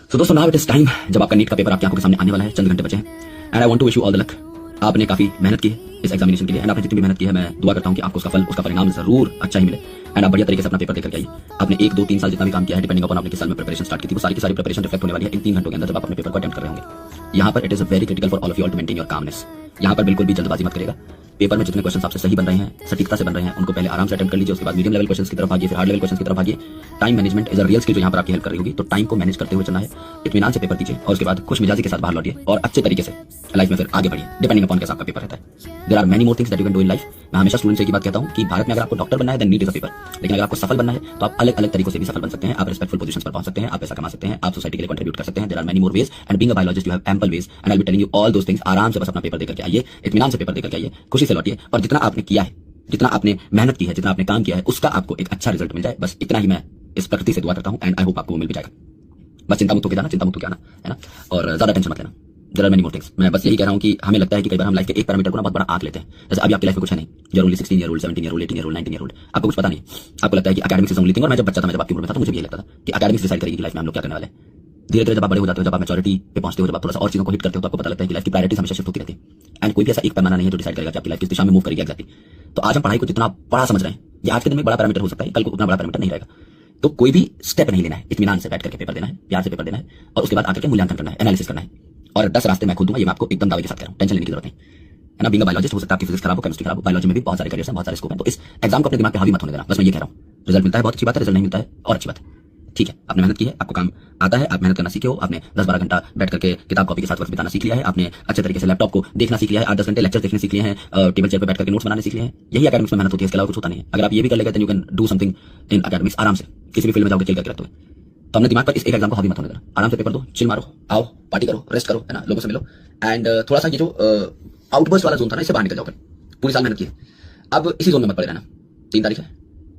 सो दोस्तों now it is time जब आपका नीट का पेपर आपकी आंखों के सामने आने वाला है, चंद घंटे बचे हैं and I want to wish you all the luck. आपने काफी मेहनत की है इस एग्जामिनेशन के लिए एंड आपने जितनी भी मेहनत की है मैं दुआ करता हूं कि आपको उसका फल, उसका परिणाम जरूर अच्छा ही मिले एंड आप बढ़िया तरीके से अपना पेपर देकर के आइए। आपने 1, 2, 3 साल जितना भी काम किया है, डिपेंडिंग अपॉन आपने किस साल में प्रिपरेशन स्टार्ट की थी, वो सारी की सारी प्रिपरेशन रिफ्लेक्ट होने वाली है इन 3 घंटों के अंदर जब आप अपने पेपर को अटेम्प्ट कर रहे होंगे। यहाँ पर it is very critical for all of you all to maintain your calmness. यहाँ पर बिल्कुल भी जल्दबाजी मत करेगा। पेपर में जितने क्वेश्चन आपसे सही बन रहे हैं, सटीकता से बन रहे हैं, उनको पहले आराम से अटेम्प्ट कर लीजिए। उसके बाद मीडियम लेवल क्वेश्चंस की तरफ भागिए, फिर हार्ड लेवल क्वेश्चंस की तरफ भागिए। Time management is a real skill जो यहाँ पर आपकी हेल्प कर रही होगी। तो टाइम को मैनेज करते हुए चलना है, इत्मीनान से पेपर दीजिए और उसके बाद खुश मिजाजी के साथ बाहर लौटिए और अच्छे तरीके से लाइफ में फिर आगे बढ़िए, डिपेंडिंग अपॉन कैसा आपका पेपर रहता है। There are many more things that you can do in life. मैं हमेशा स्टूडेंट से एक बात कहता हूँ कि भारत में अगर आपको डॉक्टर बनना है then NEET is a paper, लेकिन अगर आपको सफल बनना है तो आप अलग अलग तरीकों से भी सफल बन सकते हैं। आप रिस्पेक्टफुल पोजीशंस पर पहुंच सकते हैं, आप पैसा कमा सकते हैं, आप सोसाइटी के लिए कंट्रीब्यूट कर सकते हैं। There are many more ways and being a biologist you have ample ways and I will be telling you all those things. आराम से बस अपना पेपर देकर के आइए, इत्मीनान से पेपर देकर के आइए, खुशी से लौटिए और जितना आपने किया है, जितना आपने मेहनत की है, जितना आपने काम किया है, उसका आपको एक अच्छा रिजल्ट मिल जाए। बस इतना ही मैं इस प्रकृति से दुआ करता हूँ एंड आई होप आपको मिल भी जाएगा। बस चिंता मुक्त होकर जाना, चिंता मुक्त होकर आना, है ना, और ज्यादा टेंशन मत लेना। There are many more things. मैं बस यही कह रहा हूँ कि हमें लगता है कि कई बार हम लाइफ के एक पैरामीटर को ना बहुत बड़ा आंक लेते हैं। जैसे अभी आपकी लाइफ में कुछ है नहीं, you are only 16 year old, 17 year old, 18 year old, 19 year old, आपको कुछ पता नहीं। आपको लगता है कि एकेडमिक्स इज ओनली थिंग। और मैं जब बच्चा था, मैं जब आपकी उम्र में था, तो मुझे भी यही लगता था कि एकेडमिक्स डिसाइड करेगी कि लाइफ में हम लोग क्या करने वाले हैं। धीरे धीरे जब आप बड़े हो जाते हो, जब आप मैच्योरिटी पे पहुंचते हो, जब आप थोड़ा सा और चीजों को हिट करते हो, तो आपको पता लगता है कि लाइफ की प्रायोरिटीज हमेशा शिफ्ट होती रहती है एंड कोई भी ऐसा एक पैमाना नहीं है जो डिसाइड करेगा कि आपकी लाइफ किस दिशा में मूव करेगी एग्जैक्टली। तो आज हम पढ़ाई को जितना बड़ा समझ रहे हैं, ये आज के दिन में बड़ा पैरामीटर हो सकता है, कल को उतना बड़ा पैरामीटर नहीं रहेगा। तो कोई भी स्टेप नहीं लेना है, इत्मीनान से बैठ करके पेपर देना है, प्यार से पेपर देना है और उसके बाद आकर के मूल्यांकन करना है, एनालिसिस करना है। और 10 रास्ते मैं खोल दूंगा, ये मैं आपको एकदम दावे के साथ कह रहा हूं, टेंशन लेने की जरूरत नहीं है ना। बीइंग अ बायोलॉजिस्ट हो सकता है आपकी फिजिक्स खराब हो, केमिस्ट्री खराब हो, बायोलॉजी में भी बहुत सारे करियर्स हैं, बहुत सारे स्कोप हैं। तो इस एग्जाम को अपने दिमाग पे हावी मत होने देना। बस मैं ये कह रहा हूं, रिजल्ट मिलता है बहुत अच्छी बात है, रिजल्ट नहीं मिलता है और अच्छी बात है, ठीक है। आपने मेहनत की है, आपको काम आता है, आप मेहनत करना सीखे हो, आपने 10-12 घंटा बैठ करके किताब कॉपी के साथ वक्त बिताना सीख लिया है, आपने अच्छे तरीके से लैपटॉप को देखना सीख लिया है, 8-10 घंटे लेक्चर देखने सीख लिए हैं, टेबल चेयर पर बैठ करके नोट्स बनाने सीख लिए हैं। यही एकेडमिक्स में मेहनत होती है, इसके अलावा कुछ होता नहीं है। अगर आप ये भी कर लेंगे then you can do something in academics. आराम से किसी भी फील्ड में जाओगे चिल करके रखते हुए। तो हमने दिमाग पर इस एक एग्जाम को हावी मत होने देना। आराम से पेपर दो, चिल मारो, आओ पार्टी करो, रेस्ट करो, है ना, लोगों से मिलो एंड थोड़ा सा ये जो आउटबर्स्ट वाला जोन था ना, इससे बाहर निकल जाओ। पूरी साल मेहनत की है, अब इसी जोन में मत पड़े रहना। 3 तारीख है,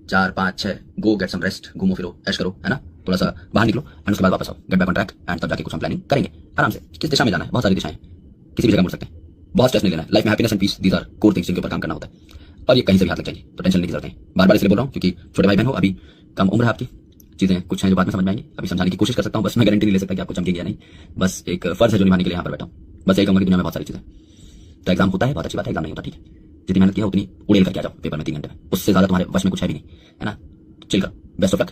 4, 5, 6 गो गेट सम रेस्ट, घूमो फिरो, ऐश करो, है ना, थोड़ा सा बाहर निकलो एंड उसके बाद वापस आओ, get back on track and तब जाके कुछ हम प्लानिंग करेंगे आराम से। किस दिशा में जाना है, बहुत सारी दिशाएं, किसी भी जगह मुड़ सकते हैं। बहुत स्ट्रेस नहीं लेना है लाइफ में। Happiness and peace these are core things जिनके ऊपर काम करना होता है और ये कहीं से भी हाथ लग जाएंगे, तो टेंशन लेने की जरूरत नहीं। बार बार इसलिए बोल रहा हूँ क्योंकि छोटे भाई बहन हो, अभी कम उम्र है आपकी, चीजें कुछ हैं जो बाद में समझ में आएंगी, अभी समझाने की कोशिश कर सकता हूँ, बस मैं गारंटी नहीं ले सकता कि आपको चमकेगी या नहीं। बस एक फर्ज है जो निभाने के लिए यहाँ पर बैठा हूँ। बस यही कहूँगा कि दुनिया में बहुत सारी चीजें, तो एग्जाम होता है बहुत अच्छी बात है, एग्जाम नहीं होता ठीक है। जितनी मेहनत की है उतनी उड़ेल करके आ जाओ पेपर में 3 घंटे में, उससे ज्यादा तुम्हारे वश में कुछ है भी नहीं, है ना। चिल करो, बेस्ट ऑफ लक।